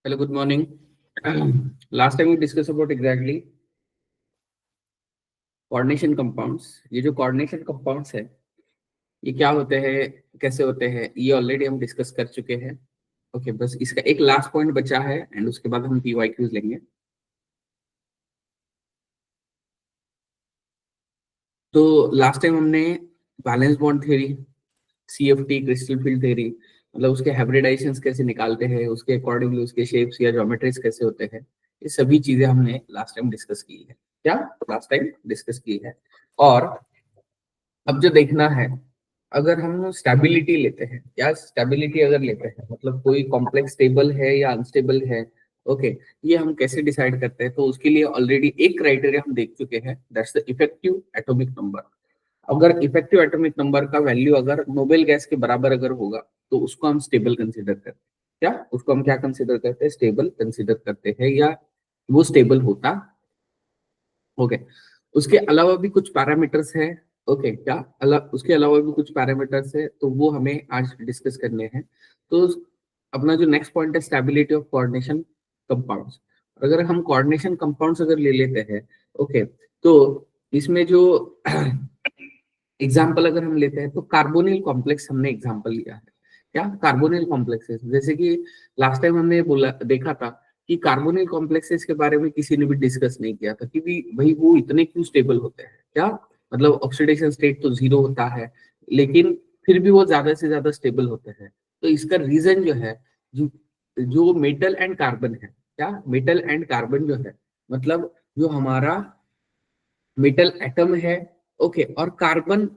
Hello, good morning. Last time we discussed about exactly coordination compounds. ये जो coordination compounds है, ये क्या होते हैं, कैसे होते हैं, ये ऑलरेडी हम डिस्कस कर चुके हैं. ओके, बस इसका एक लास्ट पॉइंट बचा है एंड उसके बाद हम PYQs लेंगे. तो लास्ट टाइम हमने valence bond theory, CFT, crystal field theory, मतलब उसके हाइब्रिडाइजेशंस कैसे निकालते हैं, उसके अकॉर्डिंगली उसके शेप्स या ज्योमेट्रीज कैसे होते हैं, ये सभी चीजें हमने लास्ट टाइम डिस्कस की है. क्या लास्ट टाइम डिस्कस की है. और अब जो देखना है, अगर हम स्टेबिलिटी लेते हैं या स्टेबिलिटी अगर लेते हैं, मतलब कोई कॉम्प्लेक्स स्टेबल है या अनस्टेबल है. ओके, ये हम कैसे डिसाइड करते हैं, तो उसके लिए ऑलरेडी एक क्राइटेरिया हम देख चुके हैं, that's the effective atomic number. अगर इफेक्टिव एटॉमिक नंबर का वैल्यू अगर नोबेल गैस के बराबर अगर होगा, तो उसको हम स्टेबल कंसीडर करते हैं. क्या उसको हम क्या कंसीडर करते हैं, स्टेबल कंसीडर करते हैं, या वो स्टेबल होता. ओके, उसके अलावा भी कुछ पैरामीटर्स है. ओके, क्या उसके अलावा भी कुछ पैरामीटर्स है, तो वो हमें आज डिस्कस करने हैं. तो अपना जो नेक्स्ट पॉइंट है, स्टेबिलिटी ऑफ कोऑर्डिनेशन कंपाउंड्स. अगर हम कोऑर्डिनेशन कंपाउंड्स अगर ले लेते हैं, ओके, तो इसमें जो एग्जाम्पल अगर हम लेते हैं, तो कार्बोनिल कॉम्प्लेक्स हमने एग्जाम्पल लिया है. क्या कार्बोनिल कॉम्प्लेक्सेस, जैसे कि लास्ट टाइम हमने बोला देखा था कि कार्बोनिल कॉम्प्लेक्सेस के बारे में किसी ने भी डिस्कस नहीं किया था कि भी भाई वो इतने क्यों स्टेबल होते हैं. क्या मतलब ऑक्सीडेशन स्टेट तो 0 होता है, लेकिन फिर भी वो ज्यादा से ज्यादा स्टेबल होते हैं. तो इसका रीजन जो है, जो जो मेटल एंड कार्बन है, क्या मेटल एंड कार्बन जो है, मतलब जो हमारा मेटल एटम है, ओके, और कार्बन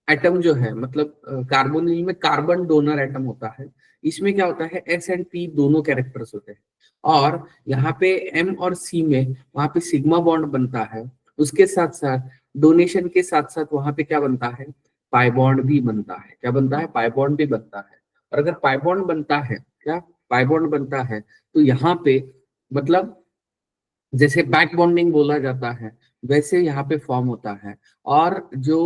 एटम जो है, मतलब कार्बोनिल में कार्बन डोनर एटम होता है. इसमें क्या होता है, S एंड P दोनों कैरेक्टर्स होते हैं. और यहाँ पे M और C में वहां पे सिग्मा बॉन्ड बनता है. उसके साथ साथ डोनेशन के साथ साथ वहां पे क्या बनता है, पाई बॉन्ड भी बनता है. क्या बनता है, पाई बॉन्ड भी बनता है. और अगर पाई बॉन्ड बनता है, क्या पाई बॉन्ड बनता है, तो यहाँ पे मतलब जैसे बैक बॉन्डिंग बोला जाता है, वैसे यहाँ पे फॉर्म होता है. और जो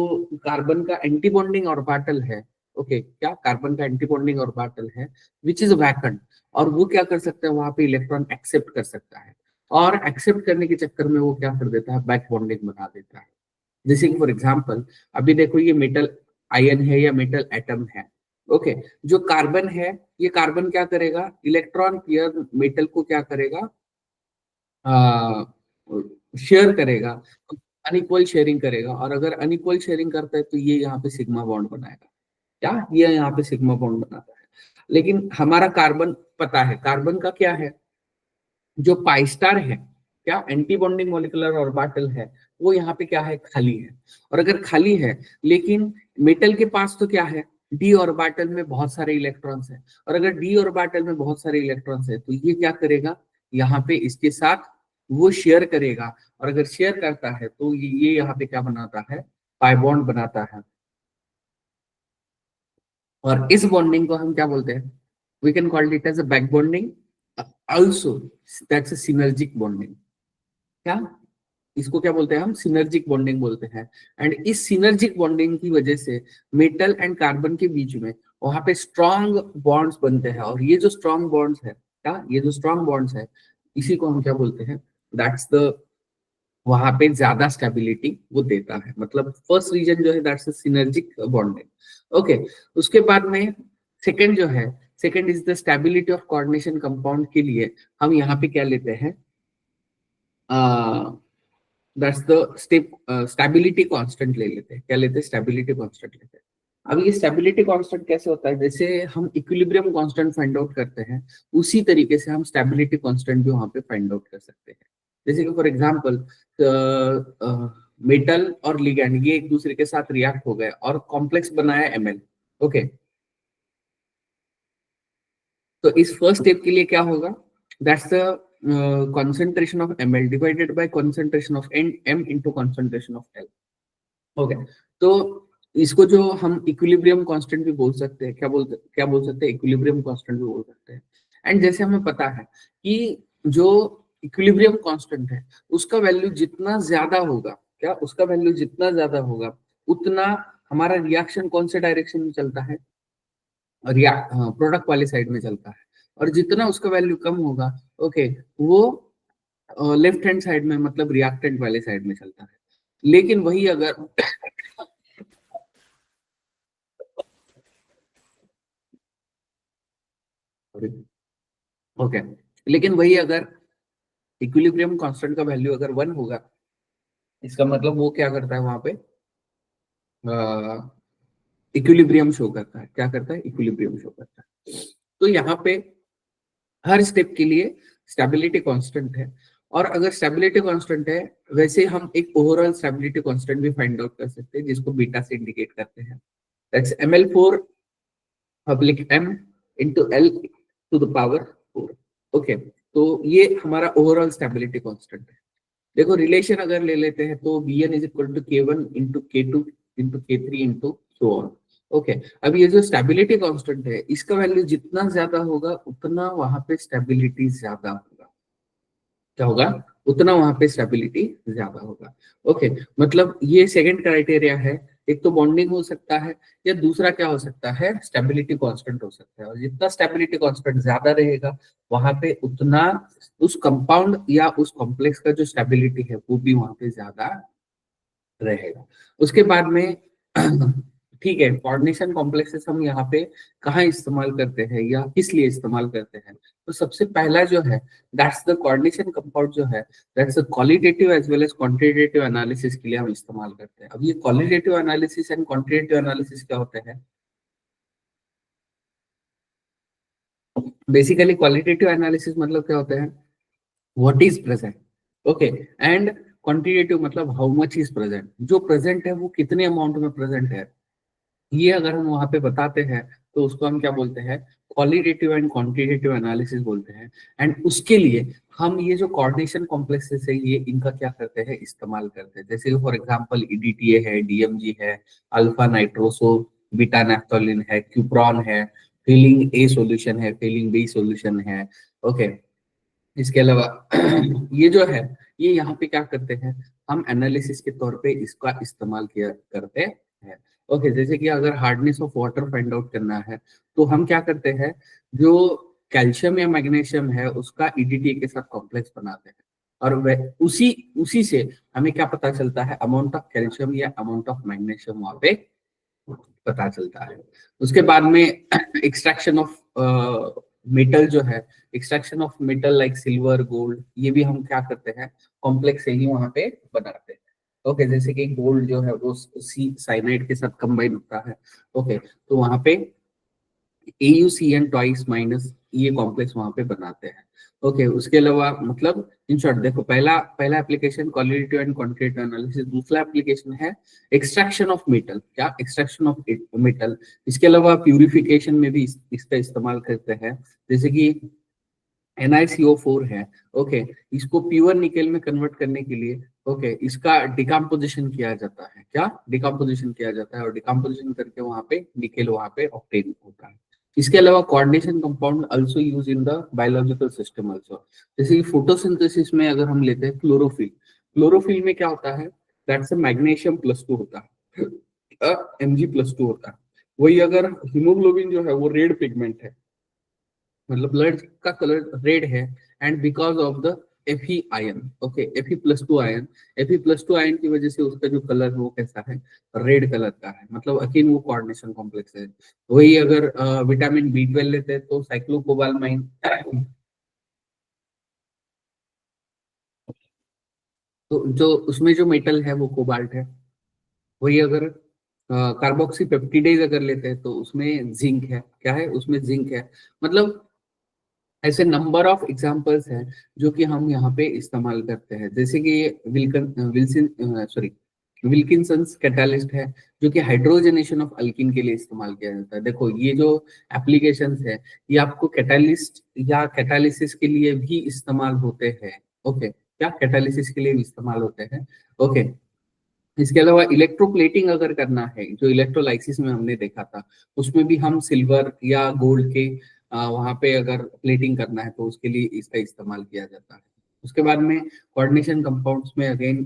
कार्बन का एंटी बॉन्डिंग ऑर्बिटल है, ओके, क्या कार्बन का एंटी बॉन्डिंग ऑर्बिटल है, विच इज वैकेंट, और वो क्या कर सकता है, वहां पे इलेक्ट्रॉन एक्सेप्ट कर सकता है. और एक्सेप्ट करने के चक्कर में वो क्या कर देता है, बैक बॉन्डिंग बना देता है. जैसे कि फॉर एग्जाम्पल, अभी देखो ये मेटल आयन है या मेटल एटम है. ओके, जो कार्बन है, ये कार्बन क्या करेगा, इलेक्ट्रॉन पेयर मेटल को क्या करेगा, शेयर करेगा, अनइक्वल शेयरिंग करेगा. और अगर अनइक्वल शेयरिंग करता है, तो ये यहाँ पे सिग्मा बॉन्ड बनाएगा. क्या ये यहाँ पे सिग्मा बॉन्ड बनाता है. लेकिन हमारा कार्बन, पता है कार्बन का क्या है, जो पाई स्टार है, क्या एंटी बॉन्डिंग मॉलिक्यूलर ऑर्बिटल है, वो यहाँ पे क्या है, खाली है. और अगर खाली है, लेकिन मेटल के पास तो क्या है, डी ऑर्बिटल में बहुत सारे इलेक्ट्रॉन्स है. और अगर डी ऑर्बिटल में बहुत सारे इलेक्ट्रॉन्स है, तो ये क्या करेगा, यहाँ पे इसके साथ वो शेयर करेगा. और अगर शेयर करता है, तो ये यहाँ पे क्या बनाता है, पाई बॉन्ड बनाता है. और इस बॉन्डिंग को हम क्या बोलते हैं, we can call it as a back bonding, also that's a synergic bonding. क्या इसको क्या बोलते हैं, हम सिनर्जिक बॉन्डिंग बोलते हैं. एंड इस सिनर्जिक बॉन्डिंग की वजह से मेटल एंड कार्बन के बीच में वहां पे स्ट्रॉन्ग बॉन्ड्स बनते हैं. और ये जो स्ट्रॉन्ग बॉन्ड्स है, क्या ये जो स्ट्रॉन्ग बॉन्ड्स है, इसी को हम क्या बोलते हैं, दैट्स द, वहां पे ज्यादा स्टेबिलिटी वो देता है. मतलब फर्स्ट रीजन जो है, दैट्स सिनर्जिक बॉन्डिंग. ओके, उसके बाद में सेकंड जो है, second is the stability of coordination compound के लिए हम यहाँ पे क्या लेते हैं, that's the step stability constant ले लेते हैं. क्या लेते हैं, स्टेबिलिटी कांस्टेंट लेते हैं. अब ये स्टेबिलिटी कांस्टेंट कैसे होता है, जैसे हम इक्विलिब्रियम कांस्टेंट फाइंड आउट करते हैं, उसी तरीके से हम स्टेबिलिटी कांस्टेंट भी वहां पे फाइंड आउट कर सकते हैं. जैसे कि फॉर एग्जांपल, मेटल और लिगैंड ये एक दूसरे के साथ रिएक्ट हो गए और कॉम्प्लेक्स बनाया Ml. ओके, तो इस फर्स्ट स्टेप के लिए क्या होगा, that's the concentration of Ml divided by concentration of M into concentration of L. Okay, तो इसको जो हम इक्विलिब्रियम कांस्टेंट भी बोल सकते हैं, क्या बोल सकते हैं, इक्विलिब्रियम कांस्टेंट भी बोल सकते हैं. एंड जैसे हमें पता है कि जो इक्विलिब्रियम कांस्टेंट है, उसका वैल्यू जितना ज्यादा होगा, क्या उसका वैल्यू जितना ज्यादा होगा, उतना हमारा रिएक्शन कौन से डायरेक्शन में चलता है, प्रोडक्ट वाली साइड में चलता है. और जितना उसका वैल्यू कम होगा, ओके, वो लेफ्ट हैंड साइड में मतलब रिएक्टेंट वाले साइड में चलता है। लेकिन वही अगर ओके, लेकिन वही अगर इक्विलिब्रियम कांस्टेंट का वैल्यू अगर 1 होगा, इसका मतलब वो क्या करता है वहां पे, इक्विलिब्रियम शो करता है। क्या करता है? इक्विलिब्रियम शो करता है। तो यहाँ पे हर स्टेप के लिए स्टेबिलिटी कांस्टेंट है, और अगर स्टेबिलिटी कांस्टेंट है, वैसे हम एक ओवरऑल स्टेबिलिटी कांस्टेंट भी फाइंड आउट कर सकते हैं, जिसको बीटा से इंडिकेट करते हैं। दैट्स ml4 पब्लिक m into l to the power 4। Okay, तो ये हमारा ओवरऑल स्टेबिलिटी कांस्टेंट है। देखो रिलेशन अगर ले लेते हैं तो bn is equal to k1 into k2 into k3 into so on. Okay, अब ये जो स्टेबिलिटी कांस्टेंट है, इसका वैल्यू जितना ज्यादा होगा उतना वहां पे स्टेबिलिटी ज्यादा होगा। क्या होगा? उतना वहां पे स्टेबिलिटी ज्यादा होगा। ओके, मतलब ये सेकंड क्राइटेरिया है। एक तो बॉन्डिंग हो सकता है, या दूसरा क्या हो सकता है, स्टेबिलिटी कांस्टेंट हो सकता है। और जितना स्टेबिलिटी कांस्टेंट ज्यादा रहेगा, वहां पे उतना उस कंपाउंड या उस कॉम्प्लेक्स का जो स्टेबिलिटी है वो भी वहां पे ज्यादा रहेगा। उसके बाद में ठीक है, कोऑर्डिनेशन कॉम्प्लेक्सेस हम यहाँ पे कहाँ इस्तेमाल करते हैं या किस लिए इस्तेमाल करते हैं? तो सबसे पहला जो है, दैट्स द कोऑर्डिनेशन कंपाउंड जो है, that's the qualitative as well as quantitative analysis के लिए हम इस्तेमाल करते हैं। अब ये qualitative analysis and quantitative analysis क्या होते हैं? बेसिकली क्वालिटेटिव एनालिसिस मतलब क्या होता है, what is present, okay, and quantitative मतलब हाउ मच इज प्रेजेंट। जो प्रेजेंट है वो कितने अमाउंट में प्रेजेंट है, ये अगर हम वहां पे बताते हैं तो उसको हम क्या बोलते हैं, क्वालिटेटिव एंड क्वांटिटेटिव एनालिसिस बोलते हैं। एंड उसके लिए हम ये जो कोऑर्डिनेशन कॉम्प्लेक्सेस है, ये इनका क्या करते हैं, इस्तेमाल करते हैं। जैसे फॉर एग्जांपल ईडीटीए है, डीएमजी है, अल्फा नाइट्रोसो बीटा नैप्थोलिन है, क्यूप्रॉन है, फीलिंग ए सॉल्यूशन है, फीलिंग बी सॉल्यूशन है। ओके, इसके अलावा ये जो है, ये यहाँ पे क्या करते हैं, हम एनालिसिस के तौर पे इसका इस्तेमाल किया करते हैं। ओके, जैसे कि अगर hardness of water find out करना है, तो हम क्या करते हैं, जो कैल्शियम या मैग्नीशियम है उसका ईडीटी के साथ कॉम्प्लेक्स बनाते हैं, और वह उसी उसी से हमें क्या पता चलता है, अमाउंट ऑफ कैल्शियम या अमाउंट ऑफ मैग्नीशियम वहां पे पता चलता है। उसके बाद में एक्सट्रैक्शन ऑफ मेटल जो है, extraction of metal like silver gold, ये भी हम क्या करते हैं, कॉम्प्लेक्स से ही वहां पे बनाते हैं। ओके, जैसे कि गोल्ड जो है वो सी साइनाइड के साथ कंबाइन होता है। ओके, तो वहां पे AuCN ट्वाइस माइनस ये कॉम्प्लेक्स वहां पे बनाते हैं। ओके, उसके अलावा मतलब इन शॉर्ट देखो, पहला पहला application qualitative and quantitative analysis, दूसरा एप्लीकेशन है एक्सट्रैक्शन ऑफ मेटल। क्या? Extraction of metal. इसके अलावा प्यूरिफिकेशन में भी इसका इस्तेमाल करते हैं। जैसे कि NiCO4 है, ओके, इसको प्योर निकेल में कन्वर्ट करने के लिए, ओके, इसका डिकम्पोजिशन किया जाता है। क्या? डिकम्पोजिशन किया जाता है, और डिकम्पोजिशन करके वहां पे निकेल वहां पे ऑब्टेन होता है। इसके अलावा coordination compound also use in the biological system also. जैसे कि फोटोसिंथेसिस में अगर हम लेते हैं क्लोरोफिल, क्लोरोफिल में क्या होता है, दैट्स अ मैग्नीशियम प्लस 2 होता है, Mg+2 होता है। वही अगर हीमोग्लोबिन जो है वो रेड पिगमेंट है, मतलब ब्लड का कलर रेड है, and because of the Fe ion, okay, Fe+2 ion, Fe+2 ion की वजह से उसका जो कलर है वो कैसा है, रेड कलर का है। मतलब अगेन वो कोऑर्डिनेशन कॉम्प्लेक्स है। वही अगर विटामिन B12 लेते हैं तो साइक्लोकोबालमाइन, तो जो उसमें जो मेटल है वो कोबाल्ट है। वही अगर कार्बोक्सी पेप्टिडेज अगर लेते हैं तो उसमें जिंक है। क्या है? उसमें जिंक है। मतलब ऐसे नंबर ऑफ एग्जांपल्स हैं जो कि हम यहाँ पे इस्तेमाल करते हैं। जैसे कि ये विल्किंसंस कैटालिस्ट है, जो कि हाइड्रोजनेशन ऑफ अल्किन के लिए इस्तेमाल किया जाता है। देखो ये जो एप्लीकेशंस है, ये आपको कैटालिस्ट या कैटालिसिस के लिए भी इस्तेमाल होते हैं। ओके, क्या कैटालिसिस के लिए भी इस्तेमाल होते हैं? ओके, इसके अलावा इलेक्ट्रोप्लेटिंग अगर करना है, जो इलेक्ट्रोलाइसिस में हमने देखा था, उसमें भी हम सिल्वर या गोल्ड के वहां पे अगर प्लेटिंग करना है तो उसके लिए इसका इस्तेमाल किया जाता है। उसके बाद में कोऑर्डिनेशन कंपाउंड्स में अगेन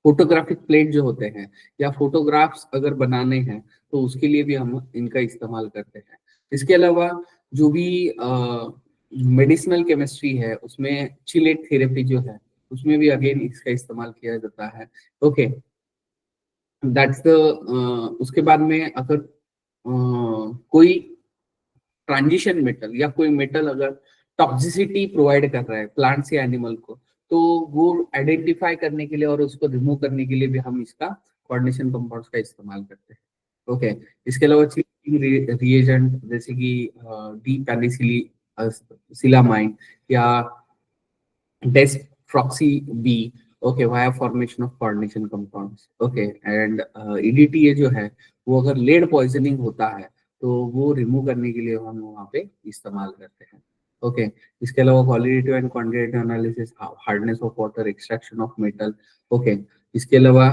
फोटोग्राफिक प्लेट जो होते हैं, या फोटोग्राफ्स अगर बनाने हैं तो उसके लिए भी हम इनका इस्तेमाल करते हैं। इसके अलावा जो भी मेडिसिनल केमिस्ट्री है उसमें चिलेट थेरेपी जो है उसमें भी अगेन इसका इस्तेमाल किया जाता है। ओके, दैट्स द उसके बाद में अगर कोई ट्रांजिशन मेटल या कोई मेटल अगर टॉक्सिसिटी प्रोवाइड कर रहा है प्लांट्स या एनिमल को, तो वो आइडेंटिफाई करने के लिए और उसको रिमूव करने के लिए भी हम इसका कोऑर्डिनेशन कंपाउंड्स का इस्तेमाल करते हैं। ओके, इसके अलावा रिएजेंट जैसे कि डी पेनिसिली सिलामाइन या desferrioxamine B, okay, via formation of coordination compounds. Okay, and EDTA जो है वो अगर लेड पॉइजनिंग होता है तो वो रिमूव करने के लिए हम वहाँ पे इस्तेमाल करते हैं। ओके, इसके अलावा qualitative and quantitative analysis, hardness of water, extraction of metal. Okay, इसके अलावा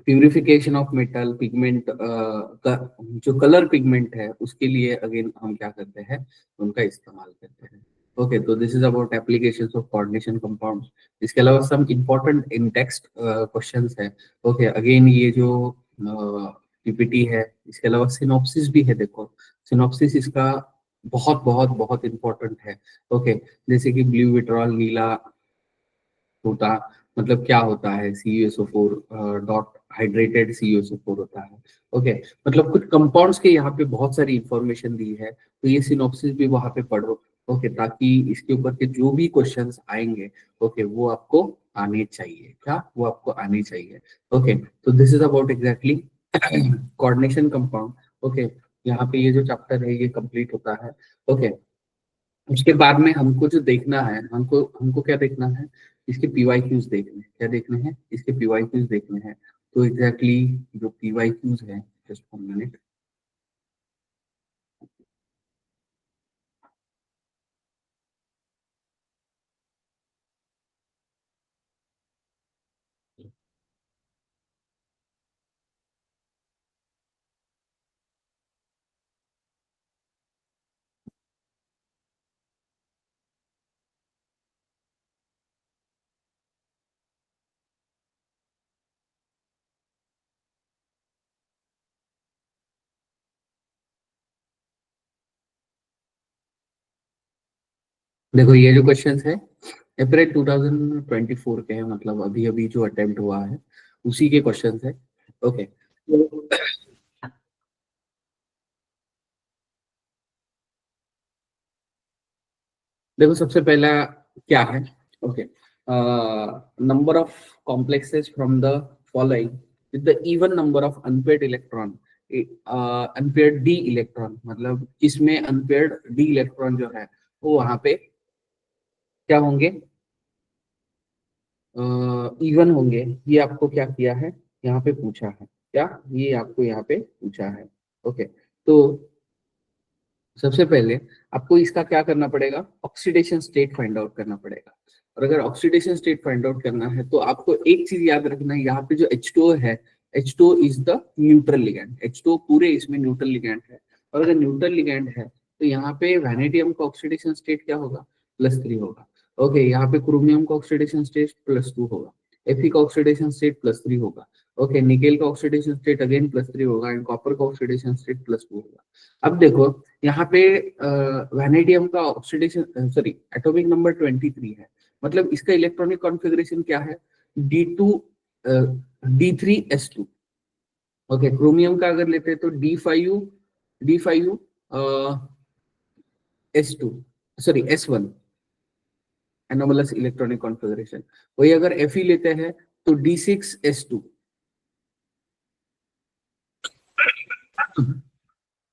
प्यूरिफिकेशन ऑफ मेटल, पिगमेंट का जो कलर पिगमेंट है उसके लिए अगेन हम क्या करते हैं, उनका इस्तेमाल करते हैं। ओके, तो this is about applications of coordination compounds. इसके अलावा some important in text questions है। ओके, अगेन ये जो पीपीटी है, इसके अलावा सिनॉप्सिस भी है। देखो, सिनॉप्सिस इसका बहुत बहुत बहुत इंपॉर्टेंट है। ओके, जैसे कि ब्लू विट्रॉल, नीला होता, मतलब क्या होता है, CuSO4 डॉट हाइड्रेटेड CuSO4 होता है। ओके, मतलब कुछ कंपाउंड्स के यहाँ पे बहुत सारी इंफॉर्मेशन दी है, तो ये सिनॉप्सिस भी वहां पे पढ़ो। ओके, ताकि इसके ऊपर के जो भी क्वेश्चंस आएंगे, ओके, वो आपको आने चाहिए। क्या वो आपको आने चाहिए? ओके, तो this is about exactly coordination compound. Okay, यहाँ पे ये जो चैप्टर है ये कंप्लीट होता है। ओके, उसके बाद में हमको जो देखना है, हमको हमको क्या देखना है, इसके PYQs देखने हैं। क्या देखने हैं? इसके PYQs देखने हैं। तो एग्जैक्टली जो PYQs है, जस्ट 1 मिनट। देखो, ये जो क्वेश्चंस है अप्रैल 2024 के हैं, मतलब अभी अभी जो अटेम्प्ट हुआ है उसी के क्वेश्चंस है। ओके, तो देखो, सबसे पहला क्या है? Okay, number of complexes from the following with the even number of unpaired electron. Unpaired D electron, मतलब इसमें अनपेयर्ड डी इलेक्ट्रॉन जो है वो वहां पे क्या होंगे, इवन होंगे। ये आपको क्या किया है, यहाँ पे पूछा है। क्या ये आपको यहाँ पे पूछा है? ओके, तो सबसे पहले आपको इसका क्या करना पड़ेगा, ऑक्सीडेशन स्टेट फाइंड आउट करना पड़ेगा। और अगर ऑक्सीडेशन स्टेट फाइंड आउट करना है तो आपको एक चीज याद रखना है, यहाँ पे जो H2O है, H2O is the neutral ligand. H2O पूरे इसमें न्यूट्रल लिगैंड है। और अगर न्यूट्रल लिगैंड है तो यहाँ पे वैनेडियम का ऑक्सीडेशन स्टेट क्या होगा, +3 होगा। ओके, यहाँ पे क्रोमियम का ऑक्सीडेशन स्टेट +2 होगा। Fe का ऑक्सीडेशन स्टेट +3 होगा। ओके, निकेल का ऑक्सीडेशन स्टेट अगेन +3 होगा एंड कॉपर का ऑक्सीडेशन स्टेट +2 होगा। अब देखो, यहाँ पे वैनेडियम का ऑक्सीडेशन, सॉरी, एटॉमिक नंबर 23 है, मतलब इसका इलेक्ट्रॉनिक कॉन्फ़िगरेशन क्या है, D2 D3S2। ओके, क्रोमियम का अगर लेते हैं तो D5U S2, sorry S1, anomalous electronic configuration. वही अगर Fe लेते हैं तो D6S2।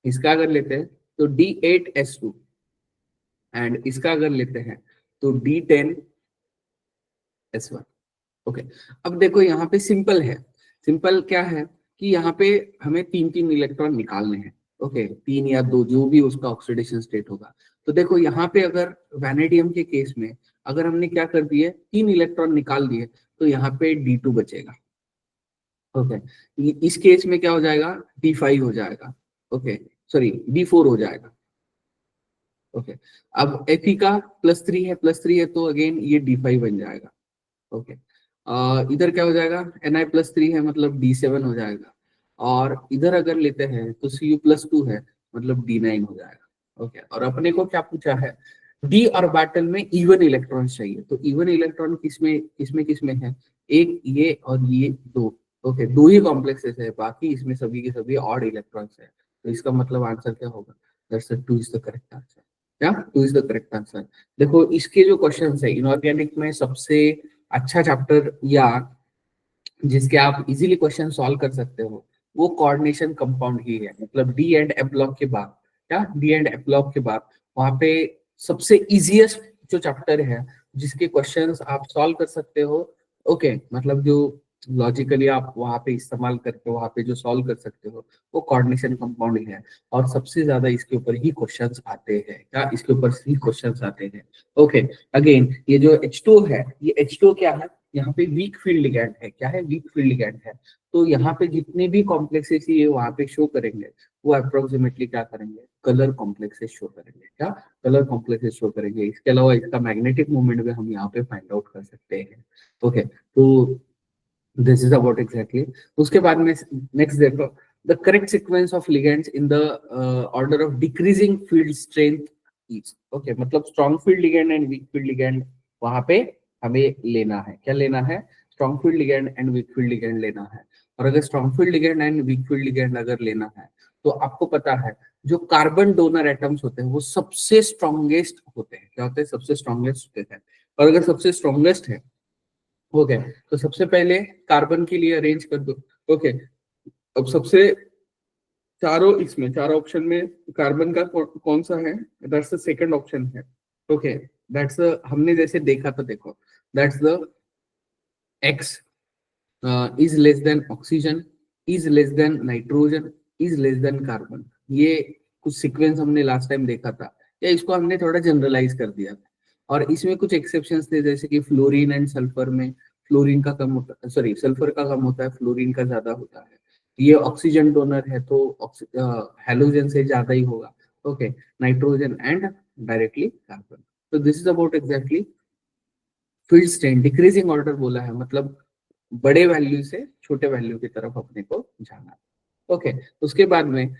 इसका अगर लेते हैं तो D8S2 एंड इसका अगर लेते हैं तो D10S1। ओके, अब देखो यहाँ पे सिंपल है। सिंपल क्या है कि यहाँ पे हमें तीन तीन इलेक्ट्रॉन निकालने हैं। ओके, तीन या दो, जो भी उसका ऑक्सीडेशन स्टेट होगा। तो देखो यहाँ पे अगर वैनेडियम के केस में अगर हमने क्या कर दिए, तीन इलेक्ट्रॉन निकाल दिए, तो यहाँ पे D2 बचेगा। ओके, इस केस में क्या हो जाएगा, D5 हो जाएगा। ओके, सॉरी, D4 हो जाएगा। ओके, अब Fe का +3 है, +3 है तो अगेन ये D5 बन जाएगा। ओके, इधर क्या हो जाएगा, Na+3 है मतलब D7 हो जाएगा। और इधर अगर लेते हैं तो Cu+2 है मतलब D9 हो जाएगा। ओके, और अपने को क्या पूछा है, डी ऑर्बिटल में इवन इलेक्ट्रॉन चाहिए। तो इवन इलेक्ट्रॉन किसमें किसमें किसमें है, एक ये और ये दो। ओके, दो ही कॉम्प्लेक्सेस है, बाकी इसमें सभी के सभी ऑड इलेक्ट्रॉन्स है। तो इसका मतलब आंसर क्या होगा, that's 2 is the correct answer. क्या 2 इज द करेक्ट आंसर। देखो इसके जो क्वेश्चंस है इनऑर्गेनिक में, सबसे अच्छा चैप्टर या जिसके आप इजीली क्वेश्चन सॉल्व कर सकते हो वो कोऑर्डिनेशन कंपाउंड ही है। मतलब डी एंड एफ ब्लॉक के बाद, क्या डी एंड एफ ब्लॉक के बाद वहां पे सबसे इजीएस्ट जो चैप्टर है जिसके क्वेश्चंस आप सॉल्व कर सकते हो। ओके, मतलब जो लॉजिकली आप वहां पे इस्तेमाल करके वहां पे जो सॉल्व कर सकते हो वो कोऑर्डिनेशन कंपाउंड ही है। और सबसे ज्यादा इसके ऊपर ही क्वेश्चंस आते हैं, क्या इसके ऊपर ही क्वेश्चंस आते हैं। ओके, अगेन ये जो H2 है, ये H2 क्या है, यहाँ पे वीक फील्ड लिगैंड है। क्या है, वीक फील्ड लिगैंड है। तो यहाँ पे जितने भी कॉम्प्लेक्सेस ये वहां पे शो करेंगे वो अप्रोक्सीमेटली क्या करेंगे, कलर कॉम्प्लेक्सेस शो करेंगे। क्या कलर कॉम्प्लेक्सेस शो करेंगे। इसके अलावा इसका मैग्नेटिक मूवमेंट भी हम यहाँ पे फाइंड आउट कर सकते हैं। ओके, तो दिस इज अबाउट एग्जैक्टली। उसके बाद में नेक्स्ट देखो, the correct sequence of ligands in the order of decreasing field strength is. Okay, मतलब strong field ligand and weak field ligand वहां पे हमें लेना है। क्या लेना है, strong field ligand and weak field ligand लेना है। और अगर strong field ligand and weak field ligand अगर लेना है तो आपको पता है जो कार्बन डोनर एटम्स होते हैं वो सबसे स्ट्रॉन्गेस्ट होते हैं। क्या होते हैं, सबसे स्ट्रॉन्गेस्ट होते हैं। और अगर सबसे स्ट्रॉन्गेस्ट है, ओके, तो सबसे पहले कार्बन के लिए अरेंज कर दो। ओके, अब सबसे चारों इसमें चारों ऑप्शन में कार्बन का कौन सा है, दैट्स द सेकंड ऑप्शन है। ओके, दैट्स हमने जैसे देखा था, देखो that's the x is less than oxygen, is less than nitrogen, is less than carbon. ये कुछ सीक्वेंस हमने लास्ट टाइम देखा था, या इसको हमने थोड़ा जनरलाइज कर दिया था। और इसमें कुछ एक्सेप्शंस थे, जैसे कि फ्लोरीन एंड सल्फर में फ्लोरीन का कम होता, सॉरी सल्फर का कम होता है, फ्लोरीन का ज्यादा होता है। ये ऑक्सीजन डोनर है तो हेलोजन से ज्यादा ही होगा। Okay, nitrogen and directly carbon. तो this is about exactly field strength. Decreasing order बोला है, मतलब बड़े वैल्यू से छोटे वैल्यू की तरफ अपने को जाना। ओके, उसके बाद में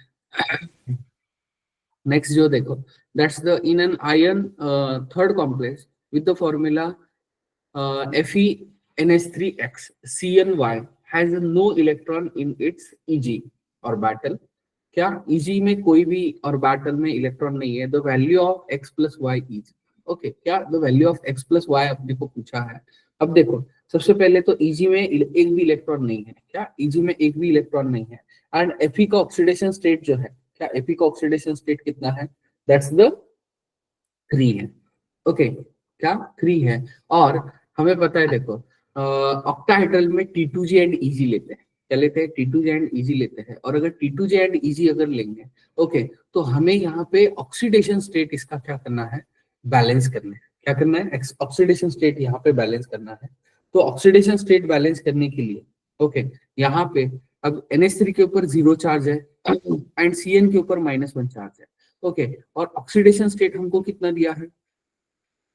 नेक्स्ट जो देखो, that's the in an ion third complex with the formula FeNH3x CnY has no electron in its Eg orbital। क्या Eg में कोई भी ऑर्बिटल में इलेक्ट्रॉन नहीं है। The value of x plus y is. Okay, क्या the value of x plus y अपने को पूछा है। अब देखो सबसे पहले तो Eg में एक भी इलेक्ट्रॉन नहीं है। क्या Eg में एक भी इलेक्ट्रॉन नहीं है। एंड Fe का ऑक्सीडेशन स्टेट जो है, क्या Fe का ऑक्सीडेशन स्टेट कितना है, दैट्स द 3 है। ओके, क्या 3 है। और हमें पता है देखो ऑक्टाहेड्रल में T2G एंड Eg लेते हैं। क्या लेते हैं, T2G एंड Eg लेते हैं। और अगर T2G एंड Eg अगर लेंगे, ओके, तो हमें यहाँ पे ऑक्सीडेशन स्टेट इसका क्या करना है, बैलेंस करना है। क्या करना है, ऑक्सीडेशन स्टेट यहाँ पे बैलेंस करना है। तो ऑक्सीडेशन स्टेट बैलेंस करने के लिए, ओके, यहाँ पे अब NH3 के ऊपर 0 चार्ज है एंड Cn के ऊपर -1 चार्ज है। ओके, और ऑक्सीडेशन स्टेट हमको कितना दिया है,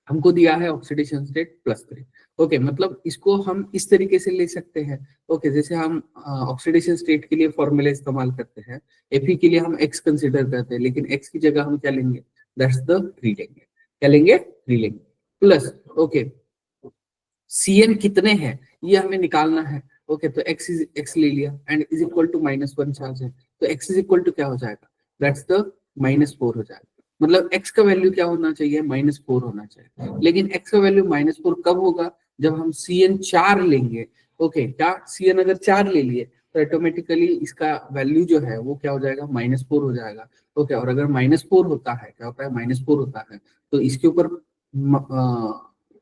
हमको दिया है ऑक्सीडेशन स्टेट +3। ओके, मतलब इसको हम इस तरीके से ले सकते हैं। ओके, जैसे हम ऑक्सीडेशन स्टेट के लिए फॉर्मूला इस्तेमाल करते हैं, Fe के लिए हम x कंसीडर करते हैं, लेकिन x की जगह हम क्या लेंगे, दैट्स द 3 लेंगे। क्या लेंगे, 3 लेंगे प्लस। ओके, Cn कितने हैं ये हमें निकालना है। ओके, तो x ले लिया and is equal to -1 charge है, तो x इज इक्वल टू क्या हो जाएगा, दैट्स द -4 हो जाएगा। मतलब x का वैल्यू क्या होना चाहिए, -4 होना चाहिए। लेकिन x का वैल्यू -4 कब होगा, जब हम Cn 4 लेंगे। ओके, क्या Cn अगर 4 ले लिए तो ऑटोमेटिकली इसका वैल्यू जो है वो क्या हो जाएगा, -4 हो जाएगा। ओके, और अगर -4 होता है, क्या होता है, -4 होता है, तो इसके ऊपर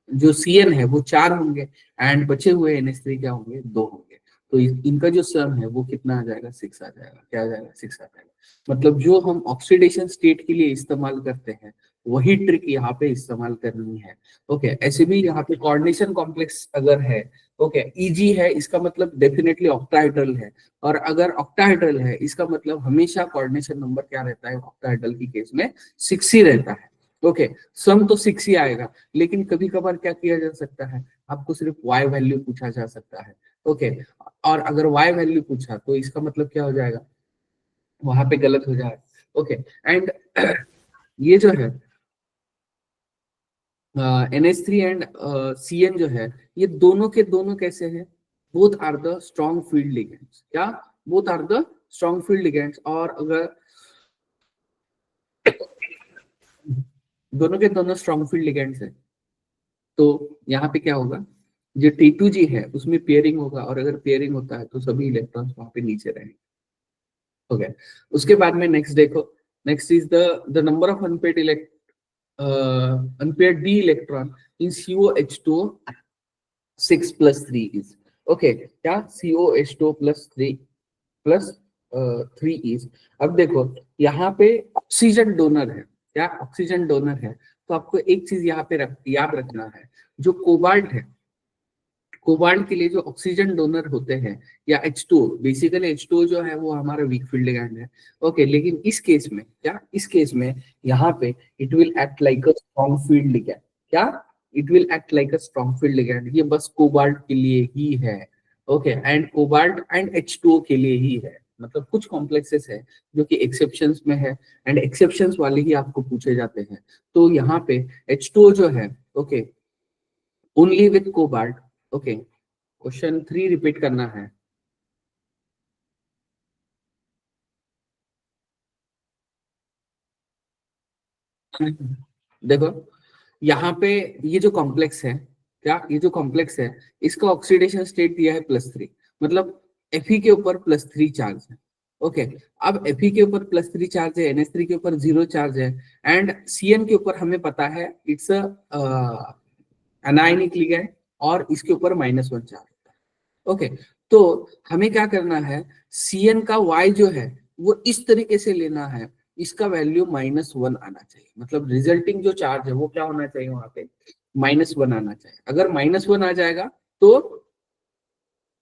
जो Cn है वो 4 होंगे एंड बचे हुए NH3 क्या होंगे, 2 होंगे। तो इनका जो सम है वो कितना आ जाएगा, 6 आ जाएगा। क्या आ जाएगा, 6 आ जाएगा। मतलब जो हम ऑक्सीडेशन स्टेट के लिए इस्तेमाल करते हैं वही ट्रिक यहाँ पे इस्तेमाल करनी है। ओके, ऐसे भी यहाँ पे कोऑर्डिनेशन कॉम्प्लेक्स अगर है, ओके, Eg है, इसका मतलब डेफिनेटली ऑक्टाहेड्रल है। और अगर ऑक्टाहेड्रल है इसका मतलब हमेशा कोऑर्डिनेशन नंबर क्या रहता है, ऑक्टाहेड्रल की केस में 6 ही रहता है। ओके, सम तो 6 ही आएगा, लेकिन कभी कभार क्या किया जा सकता है, आपको सिर्फ y वैल्यू पूछा जा सकता है। ओके, और अगर y वैल्यू पूछा तो इसका मतलब क्या हो जाएगा, वहां पे गलत हो जाएगा। ओके, एंड ये जो है NH3 एंड CN जो है, ये दोनों के दोनों कैसे हैं, both are the strong field ligands. क्या, both are the strong field ligands. और अगर दोनों के दोनों स्ट्रॉन्ग फील्ड लिगेंड्स है, तो यहाँ पे क्या होगा, जो T2G है उसमें पेयरिंग होगा, और अगर पेयरिंग होता है तो सभी इलेक्ट्रॉन्स वहां पे नीचे रहेंगे। हो गया। उसके बाद में नेक्स्ट देखो, next is the number of unpaired d electron in COH2 6+3 is, okay, क्या COH2 +3 इज। अब देखो यहाँ पे ऑक्सीजन डोनर है, क्या ऑक्सीजन डोनर है, तो आपको एक चीज यहाँ पे याद रखना है, जो कोबाल्ट है, कोबाल्ट के लिए जो ऑक्सीजन डोनर होते हैं, या H2, बेसिकली H2 जो है वो हमारा वीक फील्ड लिगैंड है। ओके, लेकिन इस केस में क्या, इस केस में यहाँ पे it will act like a strong field ligand. क्या, it will act like a strong field ligand. ये बस कोबाल्ट के लिए ही है। Okay, and cobalt and H2O के लिए ही है। मतलब कुछ कॉम्प्लेक्सेस है जो कि एक्सेप्शंस में है, एंड एक्सेप्शंस वाले ही आपको पूछे जाते हैं। तो यहाँ पे H2O जो है, okay, only with cobalt. Okay, question 3 repeat करना है। देखो यहाँ पे ये जो कॉम्प्लेक्स है, क्या ये जो कॉम्प्लेक्स है, इसका ऑक्सीडेशन स्टेट दिया है +3, मतलब Fe के ऊपर +3 चार्ज है। ओके, अब Fe के ऊपर +3 चार्ज है, NH3 के ऊपर 0 चार्ज है, एंड CN के ऊपर हमें पता है इट्स अनायनिक लिगैंड, और इसके ऊपर -1 चार्ज। ओके, तो हमें क्या करना है, CN का Y जो है वो इस तरीके से लेना है, इसका वैल्यू -1 आना चाहिए, मतलब रिजल्टिंग जो चार्ज है वो क्या होना चाहिए, वहां पे -1 आना चाहिए। अगर -1 आ जाएगा तो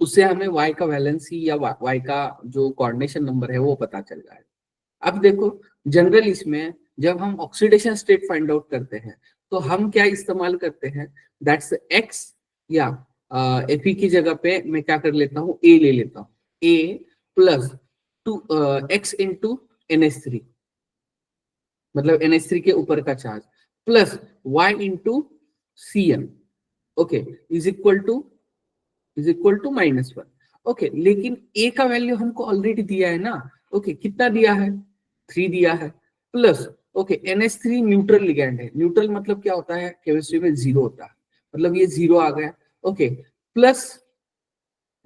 उससे हमें Y का वैलेंसी या Y का जो कोऑर्डिनेशन नंबर है वो पता चल जाएगा। अब देखो, जनरल इसमें जब हम ऑक्सीडेशन स्टेट फाइंड आउट करते हैं तो हम क्या इस्तेमाल करते हैं, दैट्स एक्स, या Fe की जगह पे मैं क्या कर लेता हूँ, A ले लेता हूँ, A plus two x into NH3, मतलब NH3 के ऊपर का charge, plus Y into CN, okay, is equal to -1। Okay, लेकिन ए का वैल्यू हमको ऑलरेडी दिया है ना। ओके, कितना दिया है, 3 दिया है, plus okay, NH3 neutral ligand है। न्यूट्रल मतलब क्या होता है, केमिस्ट्री में 0 होता है, मतलब ये 0 आ गया। Okay, plus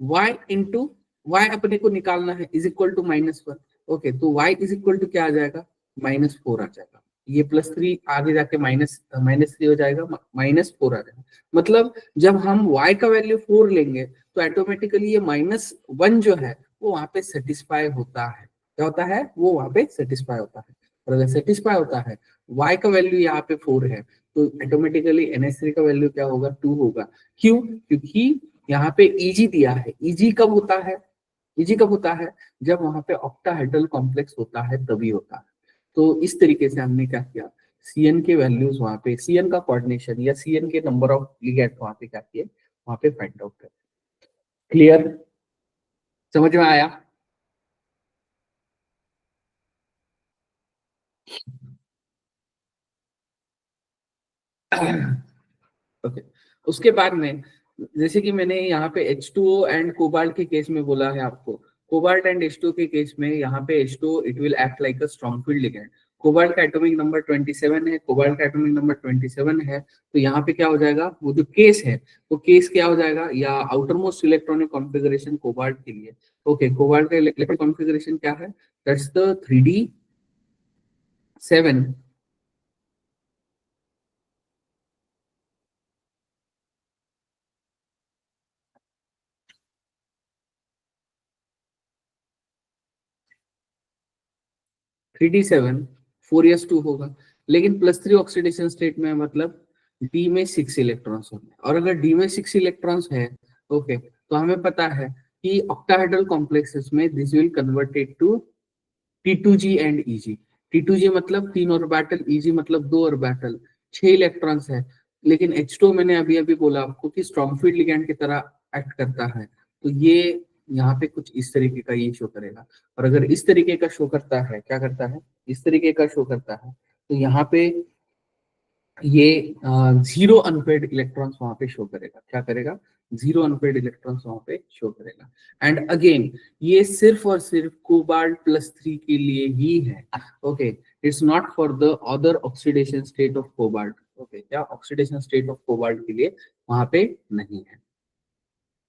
y into y अपने को निकालना है, इज इक्वल टू -1। ओके, तो y इज इक्वल टू क्या आ जाएगा, -4 आ जाएगा। ये +3 आगे जाके -3 हो जाएगा, -4 आ जाएगा। मतलब जब हम y का वैल्यू 4 लेंगे तो ऑटोमेटिकली ये -1 जो है वो वहां पे सेटिस्फाई होता है। क्या होता है, वो वहां पे सेटिस्फाई होता है। और अगर सेटिस्फाई होता है, y का वैल्यू यहाँ पे 4 है, तो ऑटोमेटिकली NH3 का वैल्यू क्या होगा, 2 होगा। क्यों, क्योंकि यहाँ पे Eg दिया है। Eg कब होता है, Eg कब होता है, जब वहां पे ऑक्टाहेड्रल कॉम्प्लेक्स होता है तभी होता है। तो इस तरीके से हमने क्या किया, CN के वैल्यूज वहां पे, CN का कोऑर्डिनेशन या CN के नंबर ऑफ लिगेंड वहां पे क्या किए, वहां पे फाइंड आउट कर। क्लियर, समझ में आया। ओके, उसके बाद में जैसे कि मैंने यहाँ पे H2O एंड कोबाल्ट के केस में बोला है आपको, कोबाल्ट एंड H2O के केस में यहाँ पे H2O it will act like a strong field ligand. Cobalt का एटॉमिक नंबर 27 है, कोबाल्ट का एटॉमिक नंबर 27 है, तो यहाँ पे क्या हो जाएगा, वो जो केस है वो केस क्या हो जाएगा, या outer most electronic configuration cobalt के लिए। ओके, कोबाल्ट का इलेक्ट्रॉनिक कॉन्फ़िगरेशन क्या है, that's the 3D7 3D7 4s2 होगा, लेकिन +3 ऑक्सीडेशन स्टेट में, मतलब डी में 6 इलेक्ट्रॉन्स होंगे। और अगर डी में 6 इलेक्ट्रॉन्स है, ओके, तो हमें पता है कि ऑक्टाहेड्रल कॉम्प्लेक्सेस में this will converted to T2G and EG। T2G मतलब 3 ऑर्बिटल, EG मतलब 2 ऑर्बिटल, 6 इलेक्ट्रॉन्स है। लेकिन H2 मैंने अभी अभी बोला आपको कि स्ट्रॉन्ग फील्ड लिगैंड की तरह एक्ट करता है, तो ये यहाँ पे कुछ इस तरीके का ये शो करेगा। और अगर इस तरीके का शो करता है, क्या करता है, इस तरीके का शो करता है, तो यहाँ पे ये जीरो अनपेड इलेक्ट्रॉन्स वहां पे शो करेगा। क्या करेगा? जीरो अनपेड इलेक्ट्रॉन्स वहां पे शो करेगा। एंड अगेन ये सिर्फ और सिर्फ कोबाल्ट +3 के लिए ही है। Okay, it's not for the other oxidation state of cobalt. Okay, क्या ऑक्सीडेशन स्टेट ऑफ कोबाल्ट के लिए वहां पे नहीं है।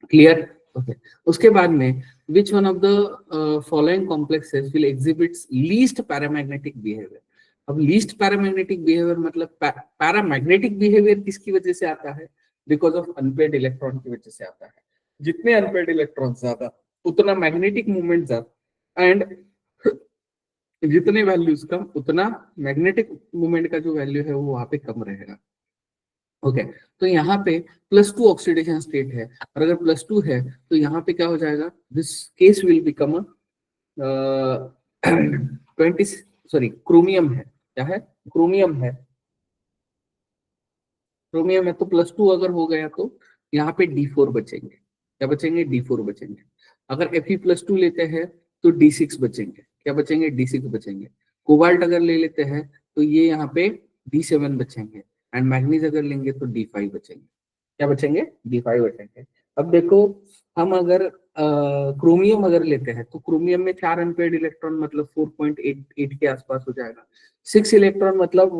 क्लियर? ओके, उसके बाद में which one of the following complexes will exhibits least paramagnetic behaviour. अब लीस्ट पैरामैग्नेटिक बिहेवियर मतलब पैरामैग्नेटिक बिहेवियर किसकी वजह से आता है? बिकॉज ऑफ अनपेड इलेक्ट्रॉन की वजह से आता है। जितने अनपेड इलेक्ट्रॉन ज्यादा उतना मैग्नेटिक मूवमेंट ज्यादा, एंड जितने वैल्यूज कम उतना मैग्नेटिक मूवमेंट का जो वैल्यू है वो वहां पे कम रहेगा। ओके, तो यहाँ पे +2 ऑक्सीडेशन स्टेट है, और अगर +2 है तो यहाँ पे क्या हो जाएगा? This case will become 20, sorry chromium है। क्या है? क्रोमियम है। क्रोमियम है तो +2 अगर हो गया तो यहाँ पे D4 बचेंगे। क्या बचेंगे? D4 बचेंगे। अगर Fe+2 लेते हैं तो D6 बचेंगे। क्या बचेंगे? D6 बचेंगे। कोबाल्ट अगर ले लेते हैं तो ये यहाँ पे D7 बचेंगे, एंड मैग्नीज अगर लेंगे तो D5 बचेंगे। क्या बचेंगे? D5 बचेंगे। अब देखो, हम अगर क्रोमियम अगर लेते हैं तो क्रोमियम में 4 अनपेड इलेक्ट्रॉन मतलब 4.88 के आसपास हो जाएगा। 6 इलेक्ट्रॉन मतलब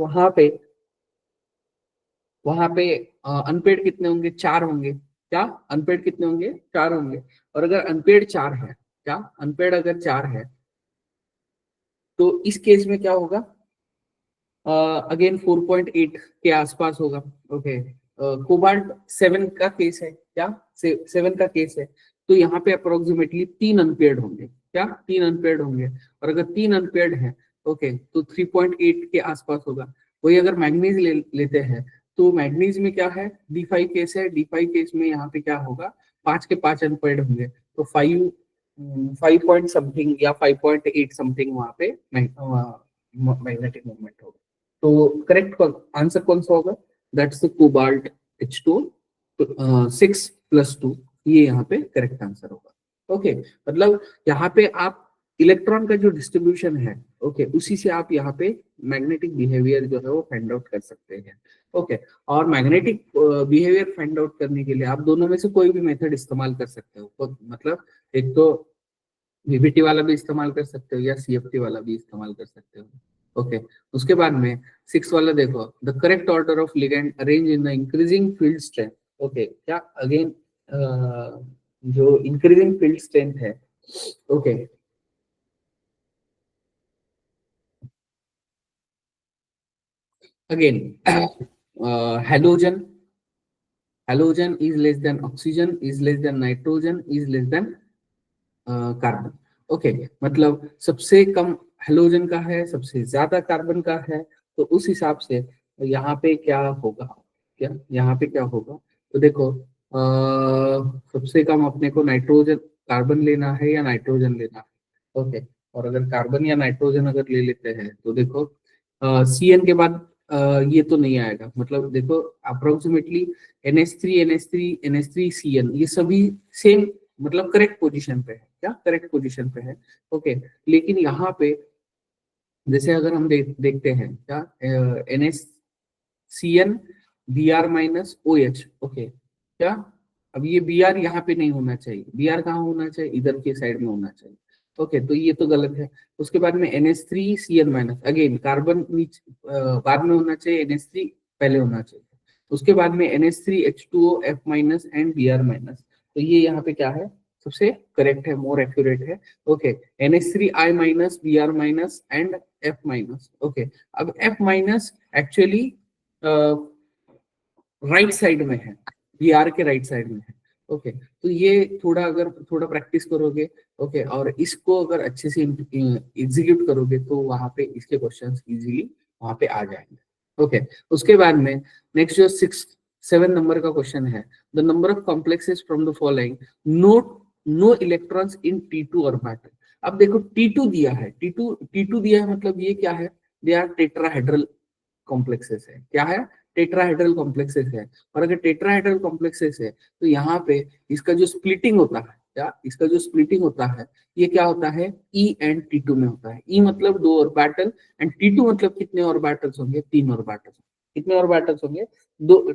वहां पे अनपेड कितने होंगे? 4 होंगे। क्या अनपेड कितने होंगे? 4 होंगे। और अगर अनपेड 4 है, क्या अनपेड अगर 4 है तो इस केस में क्या होगा? अगेन 4.8 के आसपास होगा। ओके, कोबाल्ट 7 का केस है। क्या 7 का केस है? तो यहाँ पे अप्रोक्सीमेटली 3 अनपेड होंगे। क्या 3 अनपेड होंगे? और अगर 3 अनपेड है, ओके, तो 3.8 के आसपास होगा। वही अगर मैग्नीज लेते हैं तो मैग्नीज में क्या है? D5 केस है। D5 केस में यहाँ पे क्या होगा? 5 के 5 अनपेड होंगे, तो 5 पॉइंट समथिंग या 5.8 समथिंग वहां पे मैग्नेटिक मूवमेंट होगा। तो करेक्ट आंसर कौन सा होगा? That's the cobalt H2 6+2। ये यहाँ पे करेक्ट आंसर होगा। ओके, मतलब यहाँ पे आप इलेक्ट्रॉन का जो डिस्ट्रीब्यूशन है, ओके, उसी से आप यहाँ पे मैग्नेटिक बिहेवियर जो है वो फाइंड आउट कर सकते हैं। ओके, और मैग्नेटिक बिहेवियर फाइंड आउट करने के लिए आप दोनों में से कोई भी मेथड इस्तेमाल कर सकते हो। तो मतलब एक तो VBT वाला भी इस्तेमाल कर सकते हो या CFT वाला भी इस्तेमाल कर सकते हो। ओके, उसके बाद में 6 वाला देखो, the correct order of ligand arrange in the increasing field strength. Okay, क्या अगेन जो इंक्रीजिंग फील्ड स्ट्रेंथ है, okay, again halogen, halogen is less than oxygen, is less than nitrogen, is less than carbon. Okay, मतलब सबसे कम halogen का है, सबसे ज्यादा carbon का है, तो उस हिसाब से यहाँ पे क्या होगा? क्या यहाँ पे क्या होगा? तो देखो, सबसे कम अपने को नाइट्रोजन कार्बन लेना है या नाइट्रोजन लेना है? ओके, और अगर कार्बन या नाइट्रोजन अगर ले लेते हैं तो देखो CN के बाद ये तो नहीं आएगा। मतलब देखो approximately NH3 NH3 NH3 CN ये सभी सेम, मतलब करेक्ट पोजीशन पे है। क्या करेक्ट पोजीशन पे है? ओके, लेकिन यहाँ पे जैसे अगर हम देखते हैं क्या NaCN Br-OH। ओके, क्या अब ये Br यहाँ पे नहीं होना चाहिए। Br कहाँ होना चाहिए? इधर के साइड में होना चाहिए। ओके, तो ये तो गलत है। उसके बाद में NH3CN-, अगेन कार्बन बाद में होना चाहिए, NH3 पहले होना चाहिए। उसके बाद में NH3H2O एंड Br-, तो ये यहाँ पे क्या है? सबसे करेक्ट है, मोर एक्यूरेट है। Okay, NH3I-, Br- and F-। Okay, अब F- एक्चुअली राइट साइड में है, Br के राइट साइड में है। ओके, तो ये थोड़ा अगर थोड़ा प्रैक्टिस करोगे, ओके, और इसको अगर अच्छे से एग्जीक्यूट करोगे तो वहां पे इसके क्वेश्चंस इजीली वहां पे आ जाएंगे। ओके, उसके बाद में नेक्स्ट जो 7 नंबर का क्वेश्चन है, the number of complexes from the following note no electrons in T2 orbital. अब देखो T2 दिया है, T2 दिया है, मतलब ये क्या है? दे आर टेट्राहेड्रल कॉम्प्लेक्सेस है। क्या है? टेट्राहेड्रल कॉम्प्लेक्सेस है। और अगर टेट्राहेड्रल कॉम्प्लेक्सेस है तो यहाँ पे इसका जो स्प्लिटिंग होता है, या इसका जो स्प्लिटिंग होता है ये क्या होता है, E एंड T2 में होता है। E मतलब 2 ऑर्बिटल एंड T2 मतलब कितने ऑर्बिटल्स होंगे, 3 ऑर्बिटल्स। कितने ऑर्बिटल्स होंगे,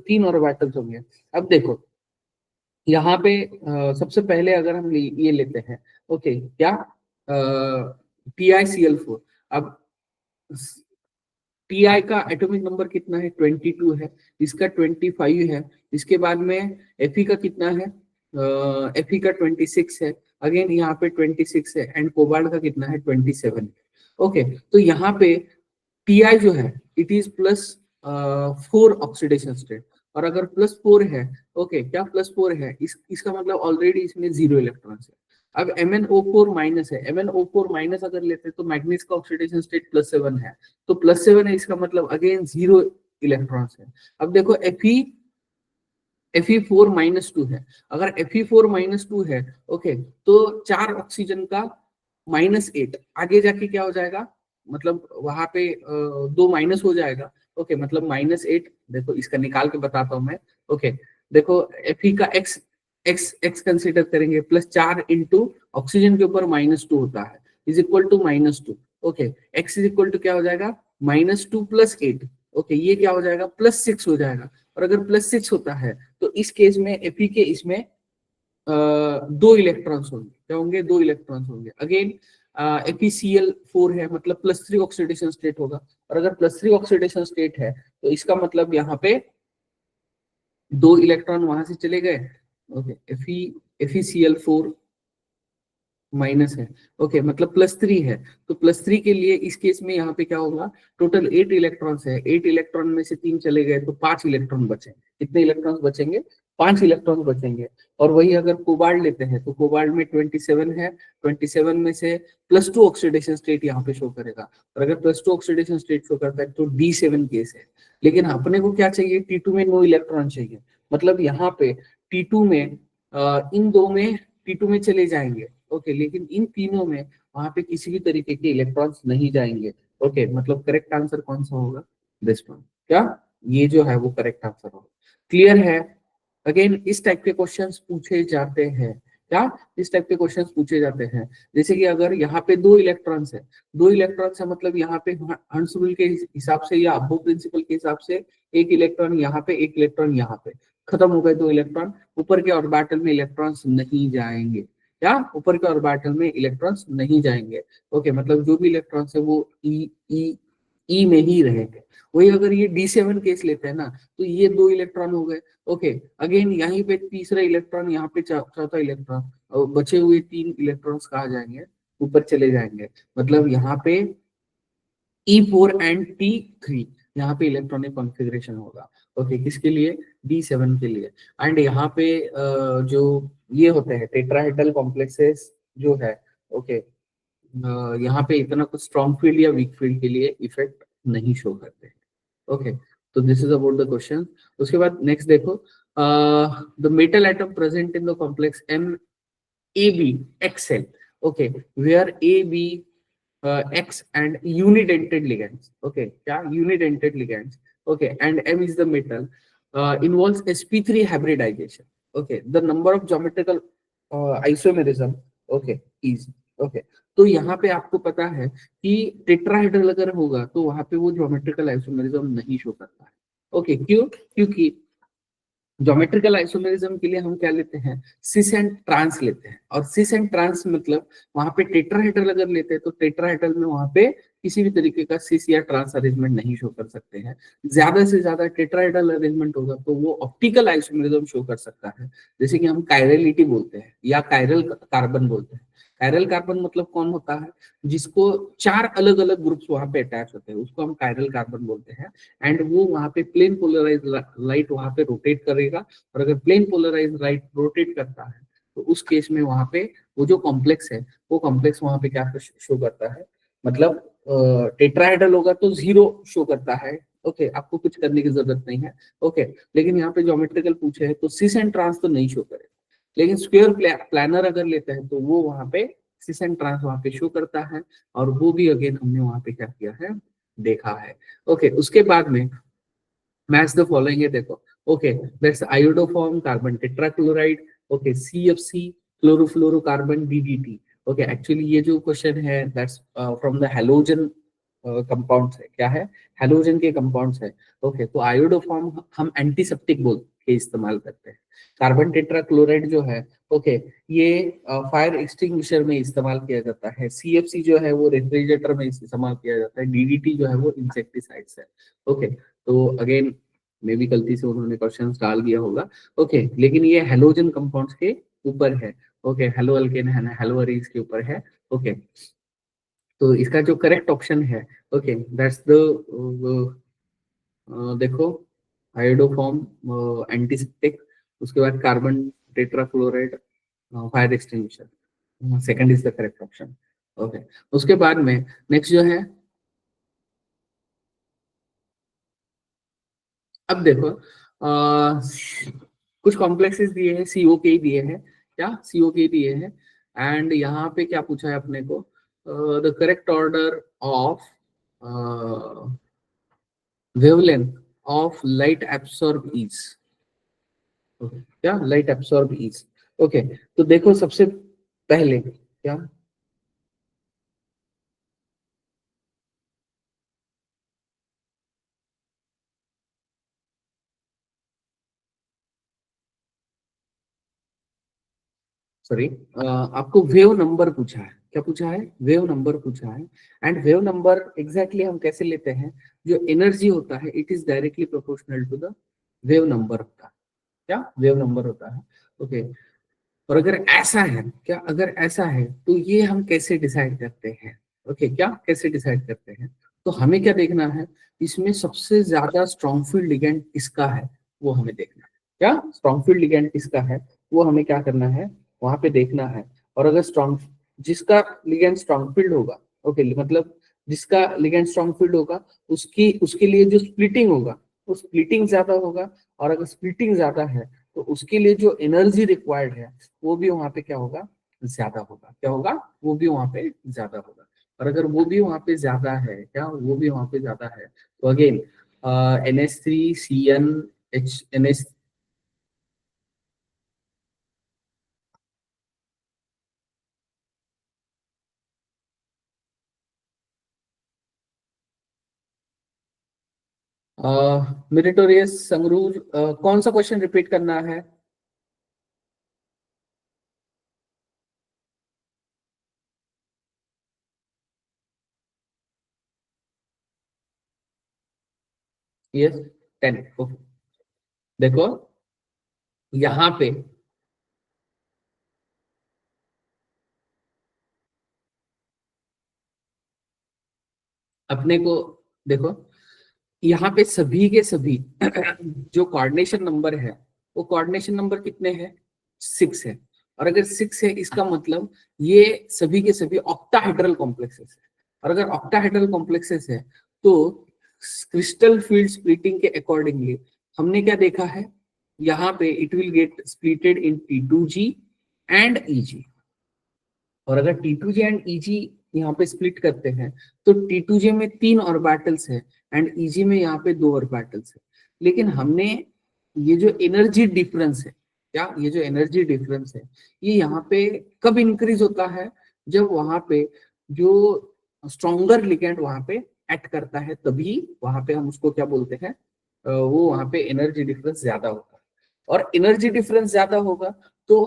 3 ऑर्बिटल्स होंगे। अब देखो यहाँ पे सबसे पहले अगर हम ये लेते हैं, ओके क्या, TiCl4। अब Ti का एटॉमिक नंबर कितना है, 22 है, इसका 25 है, इसके बाद में Fe का कितना है, Fe का 26 है, अगेन यहाँ पे 26 है, एंड कोबाल्ट का कितना है, 27। ओके, तो यहाँ पे Ti जो है it is plus 4 oxidation state, और अगर +4 है, ओके क्या +4 है, इसका मतलब ऑलरेडी इसमें 0 इलेक्ट्रॉन है। अब MnO4 माइनस है, MnO4 माइनस अगर लेते हैं तो मैग्नीज का ऑक्सीडेशन स्टेट +7 है, तो +7 है, इसका मतलब अगेन 0 इलेक्ट्रॉन्स है। अब देखो Fe4-2 है, अगर Fe4-2 है, ओके, तो 4 ऑक्सीजन का -8 आगे जाके क्या हो जाएगा, मतलब वहां पे 2 माइनस हो जाएगा। ओके, मतलब -8, देखो इसका निकाल के बताता हूं मैं। ओके, देखो Fe का x x x कंसिडर करेंगे, +4 इंटू ऑक्सीजन के ऊपर -2 होता है, is equal to -2। Okay, x is equal to क्या हो जाएगा, -2 + 8। ओके, ये क्या हो जाएगा, +6 हो जाएगा। और अगर +6 होता है तो इस केस में Fe के इसमें 2 इलेक्ट्रॉन्स होंगे, क्या होंगे, 2 इलेक्ट्रॉन्स होंगे। अगेन FeCl4 है, मतलब +3 ऑक्सीडेशन स्टेट होगा, और अगर +3 ऑक्सीडेशन स्टेट है तो इसका मतलब यहाँ पे 2 इलेक्ट्रॉन वहां से चले गए। ओके, FeCl4 माइनस है, ओके, मतलब +3 है, तो +3 के लिए इस केस में यहाँ पे क्या होगा, टोटल 8 इलेक्ट्रॉन्स है, 8 इलेक्ट्रॉन में से 3 चले गए तो 5 इलेक्ट्रॉन बचेंगे। कितने इलेक्ट्रॉन्स बचेंगे, 5 इलेक्ट्रॉन बचेंगे। और वही अगर कोबाल्ट लेते हैं तो कोबाल्ट में 27 है, 27 में से +2 ऑक्सीडेशन स्टेट यहाँ पे शो करेगा, और अगर +2 ऑक्सीडेशन स्टेट शो करता है तो D7 केस है। लेकिन अपने को क्या चाहिए, T2 में नो इलेक्ट्रॉन चाहिए, मतलब यहाँ पे T2 में इन दो में T2 में चले जाएंगे। ओके, लेकिन इन तीनों में वहां पे किसी भी तरीके के इलेक्ट्रॉन्स नहीं जाएंगे। ओके, मतलब करेक्ट आंसर कौन सा होगा, दिस वन, क्या ये जो है वो करेक्ट आंसर होगा। क्लियर है। अगेन इस टाइप के क्वेश्चंस पूछे जाते हैं, क्या इस टाइप के क्वेश्चंस पूछे जाते हैं। जैसे कि अगर यहाँ पे 2 इलेक्ट्रॉन्स है, 2 इलेक्ट्रॉन्स है, मतलब यहाँ पे हंस रूल के हिसाब से या अब्बो प्रिंसिपल के हिसाब से 1 इलेक्ट्रॉन यहाँ पे, 1 इलेक्ट्रॉन यहाँ पे, खत्म हो गए 2 इलेक्ट्रॉन। ऊपर के ऑर्बिटल में इलेक्ट्रॉन्स नहीं जाएंगे, या ऊपर के ऑर्बिटल में इलेक्ट्रॉन्स नहीं जाएंगे। ओके, मतलब जो भी इलेक्ट्रॉन्स है वो ई में ही रहेंगे। वही अगर ये D7 केस लेते हैं ना, तो ये 2 इलेक्ट्रॉन हो गए। ओके, अगेन यहीं पे तीसरा इलेक्ट्रॉन, यहाँ पे चौथा इलेक्ट्रॉन, और बचे हुए 3 इलेक्ट्रॉन्स कहाँ जाएंगे, ऊपर चले जाएंगे। मतलब यहाँ पे E4 एंड T3 यहाँ पे इलेक्ट्रॉनिक कॉन्फ़िगरेशन होगा। ओके, किसके लिए, D7 के लिए। एंड यहाँ पे जो ये होते हैं टेट्राहेड्रल कॉम्प्लेक्सेस जो है, ओके, यहाँ पे इतना कुछ स्ट्रॉन्ग फील्ड या वीक फील्ड के लिए इफेक्ट नहीं शो करते। ओके, तो this is about the question. उसके बाद नेक्स्ट देखो, the metal atom present in the complex MAbXL, okay, where AB, X and unidentate ligands, okay, क्या unidentate ligands, okay, and M is the metal, involves sp3 hybridization, okay, the number of geometrical isomerism, okay, is, okay, तो यहाँ पे आपको पता है कि tetrahedral अगर होगा तो वहां पे वो ज्योमेट्रिकल आइसोमेरिज्म नहीं शो करता है। ओके, क्यों, क्योंकि ज्योमेट्रिकल आइसोमेरिज्म के लिए हम क्या लेते हैं, सिस एंड ट्रांस लेते हैं, और सिस एंड ट्रांस मतलब वहां पे टेट्राहेड्रल अगर लेते हैं तो टेट्राहेड्रल में वहां पे किसी भी तरीके का सिस या ट्रांस अरेंजमेंट नहीं शो कर सकते हैं। ज्यादा से ज्यादा टेट्राहेड्रल अरेंजमेंट होगा तो वो ऑप्टिकल आइसोमेरिज्म शो कर सकता है, जैसे कि हम कायरलिटी बोलते हैं या कायरल कार्बन बोलते हैं। कायरल कार्बन मतलब कौन होता है, जिसको 4 अलग अलग ग्रुप्स वहां पे अटैच होते हैं, उसको हम कायरल कार्बन बोलते हैं। एंड वो वहां पे प्लेन पोलराइज लाइट वहां पे रोटेट करेगा, और अगर प्लेन पोलराइज लाइट रोटेट करता है तो उस केस में वहां पे वो जो कॉम्प्लेक्स है, वो कॉम्प्लेक्स वहां पे क्या शो करता है, मतलब टेट्राहेड्रल होगा तो 0 शो करता है। ओके, आपको कुछ करने की जरूरत नहीं है। ओके, लेकिन यहाँ पे ज्योमेट्रिकल पूछे है तो सिस एंड ट्रांस तो नहीं शो करेगा, लेकिन स्क्वायर प्लानर अगर लेते हैं तो वो वहां पे सिस एंड ट्रांस वहां पे शो करता है, और वो भी अगेन हमने वहां पे क्या किया है, देखा है। ओके, उसके बाद में मैच द फॉलोइंग है, देखो। Okay, that's iodoform carbon tetrachloride, okay, CFC chlorofluorocarbon DDT। Okay, actually ये जो क्वेश्चन है that's from the halogen compounds है, क्या है, हैलोजन के कंपाउंड्स है। ओके, तो आयोडोफॉर्म हम एंटीसेप्टिक बोल के इस्तेमाल करते हैं। कार्बन टेट्राक्लोराइड जो है, ओके, ये फायर एक्सटिंग्विशर में इस्तेमाल किया जाता है। CFC जो है वो रेफ्रिजरेटर में इस्तेमाल किया जाता है। DDT जो है वो इंसेक्टिसाइड्स है। ओके, तो अगेन मे भी गलती से उन्होंने क्वेश्चन डाल दिया होगा। ओके, लेकिन ये हेलोजन कंपाउंड्स के ऊपर है। ओके, हेलो अल्केन है ना, हेलो अरीज के ऊपर है। ओके, तो इसका जो करेक्ट ऑप्शन है, ओके, दैट्स द देखो, आयोडोफॉर्म एंटीसेप्टिक, उसके बाद carbon tetrachloride fire extinguisher, second is the correct option. Okay, उसके बाद में नेक्स्ट जो है, अब देखो कुछ कॉम्प्लेक्सेस दिए हैं, COK दिए हैं, क्या COK दिए हैं, एंड यहाँ पे क्या पूछा है अपने को, the correct order of wavelength of light absorb is, क्या लाइट एब्सॉर्ब इज। ओके, तो देखो सबसे पहले क्या, सॉरी, आपको वेव नंबर पूछा है, क्या पूछा है, वेव नंबर पूछा है। एंड वेव नंबर एग्जैक्टली हम कैसे लेते हैं, जो एनर्जी होता है it is directly proportional to the wave number होता है, क्या वेव नंबर होता है। ओके, और अगर ऐसा है, क्या अगर ऐसा है तो ये हम कैसे डिसाइड करते हैं। ओके, क्या कैसे डिसाइड करते हैं, तो हमें क्या देखना है, इसमें सबसे ज्यादा स्ट्रॉन्ग फील्ड लिगेंड किसका है वो हमें देखना है। क्या स्ट्रॉन्ग फील्ड लिगेंड किसका है वो हमें क्या करना है, वहां पे देखना है। और अगर स्ट्रॉन्ग, जिसका लिगेंड स्ट्रॉन्ग फील्ड होगा, ओके, मतलब जिसका लिगेंड स्ट्रॉन्ग फील्ड होगा, उसकी उसके लिए जो स्प्लिटिंग होगा वो स्प्लिटिंग ज्यादा होगा। और अगर स्प्लिटिंग ज्यादा है तो उसके लिए जो एनर्जी रिक्वायर्ड है वो भी वहां पे क्या होगा, ज्यादा होगा। क्या होगा, वो भी वहां पे ज्यादा होगा। और अगर वो भी वहां पे ज्यादा है, क्या वो भी वहां पे ज्यादा है, तो अगेन NH3CN मेरिटोरियस संगरूर, कौन सा क्वेश्चन रिपीट करना है। यस, 10। देखो यहाँ पे अपने को, देखो यहाँ पे सभी के सभी जो कोऑर्डिनेशन नंबर है वो कोऑर्डिनेशन नंबर कितने हैं, 6 है। और अगर 6 है इसका मतलब ये सभी के सभी ऑक्टाहेड्रल कॉम्प्लेक्सेस है। और अगर ऑक्टाहेड्रल कॉम्प्लेक्सेस है तो क्रिस्टल फील्ड स्प्लिटिंग के अकॉर्डिंगली हमने क्या देखा है, यहाँ पे it will get splitted in T2G and EG। और अगर T2G एंड EG यहाँ पे स्प्लिट करते हैं तो T2G में 3 ऑर्बिटल्स है एंड EG में यहाँ पे 2 ऑर्बिटल्स है। लेकिन हमने ये जो एनर्जी डिफरेंस है, क्या ये जो एनर्जी डिफरेंस है ये यहाँ पे कब इंक्रीज होता है, जब वहां पे जो स्ट्रॉन्गर लिगेंड वहां पे एक्ट करता है, तभी वहां पे हम उसको क्या बोलते हैं, वो वहां पे एनर्जी डिफरेंस ज्यादा होता है। और एनर्जी डिफरेंस ज्यादा होगा तो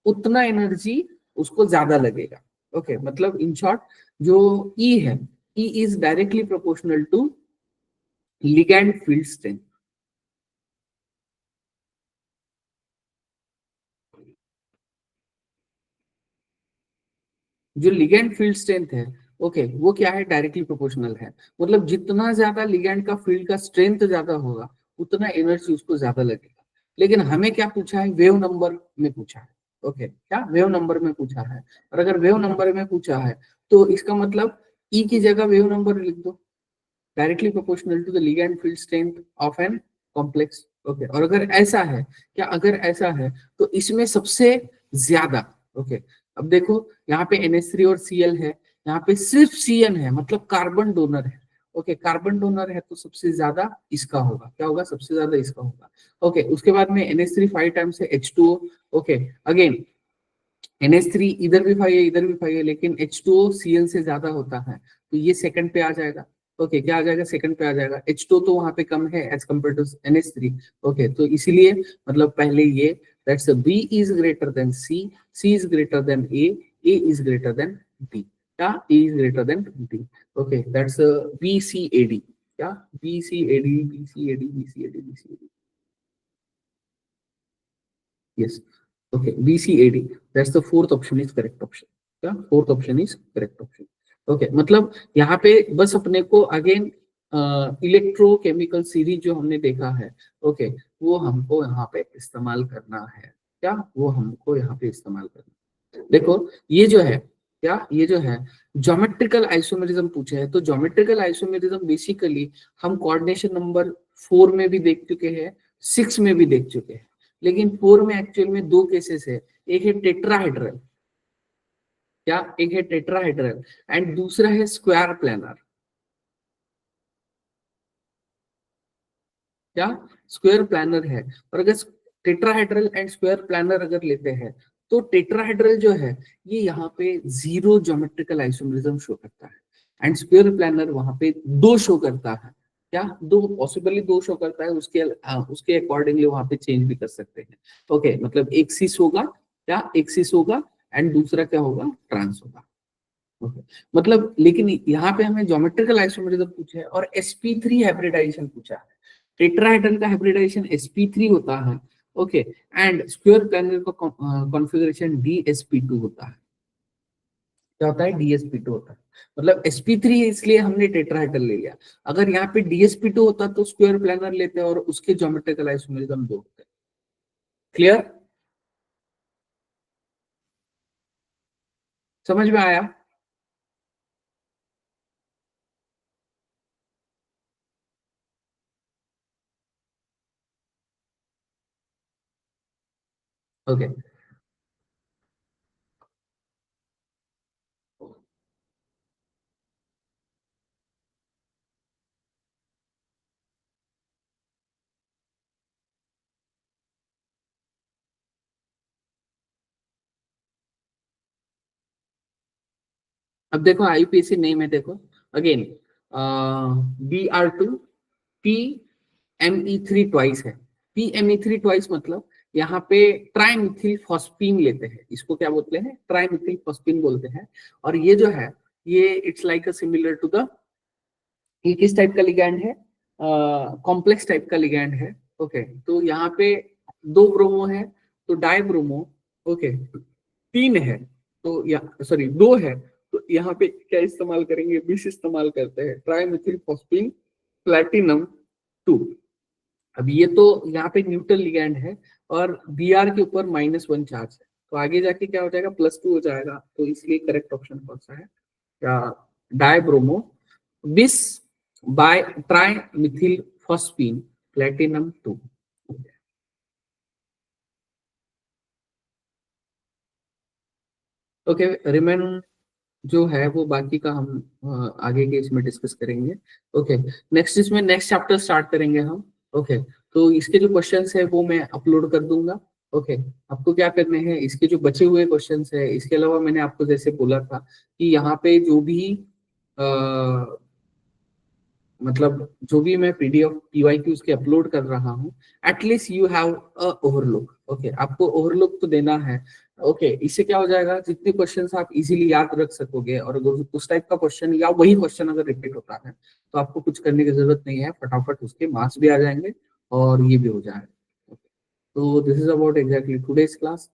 उतना एनर्जी उसको ज्यादा लगेगा। ओके, मतलब इन शॉर्ट जो ई है, E is directly proportional to ligand field strength. जो लिगैंड फील्ड स्ट्रेंथ है, ओके, वो क्या है, डायरेक्टली प्रोपोर्शनल है। मतलब जितना ज्यादा लिगैंड का फील्ड का स्ट्रेंथ ज्यादा होगा उतना एनर्जी उसको ज्यादा लगेगा। लेकिन हमें क्या पूछा है, वेव नंबर में पूछा है। ओके, क्या वेव नंबर में पूछा है। और अगर वेव नंबर में पूछा है तो इसका मतलब ई की जगह वेव नंबर लिख दो, directly proportional to the ligand field strength of an complex. Okay, और अगर ऐसा है, क्या अगर ऐसा है तो इसमें सबसे ज्यादा, ओके, अब देखो यहाँ पे NH3 और Cl है, यहाँ पे सिर्फ CN है, मतलब कार्बन डोनर है। ओके, कार्बन डोनर है तो सबसे ज्यादा इसका होगा, क्या होगा, सबसे ज्यादा इसका होगा। ओके, उसके बाद में NH3 5 टाइम्स है H2O। ओके, अगेन NH3 इधर भी 5 है, इधर भी 5 है, लेकिन H2O Cl से ज्यादा होता है, तो ये सेकंड पे आ जाएगा। ओके, क्या आ जाएगा? सेकंड पे आ जाएगा। H2O तो वहां पे कम है as compare to NH3। Okay, तो इसीलिए मतलब पहले ये that's B is greater than C is greater than A is greater than D, क्या A is greater than D। Okay, that's BCAD, क्या BCAD BCAD BCAD BCAD, yes, okay, BCAD, that's the fourth option is correct option, क्या fourth option is correct option। okay, मतलब यहाँ पे बस अपने को again electrochemical series जो हमने देखा है, ओके, वो हमको यहाँ पे इस्तेमाल करना है, क्या वो हमको यहाँ पे इस्तेमाल करना है। देखो ये जो है, क्या ये जो है ज्योमेट्रिकल आइसोमेरिज्म पूछे है, तो ज्योमेट्रिकल आइसोमेरिज्म बेसिकली हम कोऑर्डिनेशन नंबर 4 में भी देख चुके हैं, 6 में भी देख चुके हैं, लेकिन 4 में एक्चुअल में दो केसेस है, एक है टेट्राहेड्रल, क्या एक है टेट्राहेड्रल एंड दूसरा है स्क्वायर प्लानर, क्या स्क्वायर प्लानर है। और अगर टेट्राहेड्रल एंड स्क्वायर प्लानर अगर लेते हैं, तो टेट्राहेड्रल जो है ये यहाँ पे 0 ज्योमेट्रिकल आइसोमेरिज्म शो करता है एंड स्क्वायर प्लानर वहां पे 2 शो करता है, क्या 2 पॉसिबली 2 शो करता है, उसके अकॉर्डिंगली वहां पे चेंज भी कर सकते हैं। ओके, मतलब एक सिस होगा, क्या एक सिस होगा एंड दूसरा क्या होगा? ट्रांस होगा। ओके, मतलब लेकिन यहाँ पे हमें ज्योमेट्रिकल आइसोमेरिज्म पूछा है और sp3 हाइब्रिडाइजेशन पूछा है। टेट्राहेड्रल का हाइब्रिडाइजेशन sp3 होता है, ओके, एंड स्क्वायर प्लानर का कॉन्फ़िगरेशन dsp2 होता है। क्या होता है? dsp2 होता है। मतलब sp3 इसलिए हमने टेट्राहेड्रल ले लिया, अगर यहाँ पे dsp2 होता तो स्क्वायर प्लानर लेते और उसके ज्योमेट्रिकल आइसोमेरिज्म दो होते। क्लियर? समझ में आया? ओके, अब देखो आईपीएससी नेम है, देखो अगेन Br2 PME3 ट्वाइस है। PME3 ट्वाइस मतलब यहाँ पे ट्राइमिथिल फॉस्फीन लेते हैं, इसको क्या बोलते हैं? ट्राइमिथिल फॉस्फीन बोलते हैं। और ये जो है ये it's like a similar to the, ये किस टाइप का लिगैंड है? कॉम्प्लेक्स टाइप का लिगैंड है। ओके, तो यहाँ पे 2 ब्रोमो है तो डाई ब्रोमो, ओके, 3 है तो या सॉरी 2 है, तो यहाँ पे क्या इस्तेमाल करेंगे? विष इस्तेमाल करते हैं, ट्राइमिथिल फॉस्फीन प्लैटिनम 2। अब ये तो यहाँ पे न्यूट्रल लिगैंड है और Br के ऊपर -1 चार्ज है, तो आगे जाके क्या हो जाएगा? +2 हो जाएगा, तो इसलिए करेक्ट ऑप्शन कौन सा है? क्या dibromo bis by trimethyl phosphine platinum 2। Okay, remain जो है वो बाकी का हम आगे के इसमें डिस्कस करेंगे। ओके, नेक्स्ट इसमें नेक्स्ट चैप्टर स्टार्ट करेंगे हम। ओके, तो इसके जो क्वेश्चंस है वो मैं अपलोड कर दूंगा। ओके, आपको क्या करने हैं, इसके जो बचे हुए क्वेश्चंस है, इसके अलावा मैंने आपको जैसे बोला था कि यहाँ पे जो भी मतलब जो भी मैं पीडीएफ पीवाईक्यूज के अपलोड कर रहा हूँ, at least you have a overlook. Okay, आपको ओवरलुक तो देना है। ओके, इससे क्या हो जाएगा? जितने क्वेश्चंस आप इजीली याद रख सकोगे, और अगर उस टाइप का क्वेश्चन या वही क्वेश्चन अगर रिपीट होता है तो आपको कुछ करने की जरूरत नहीं है, फटाफट उसके मार्क्स भी आ जाएंगे और ये भी हो जाएगा। Okay, तो this is about exactly today's class.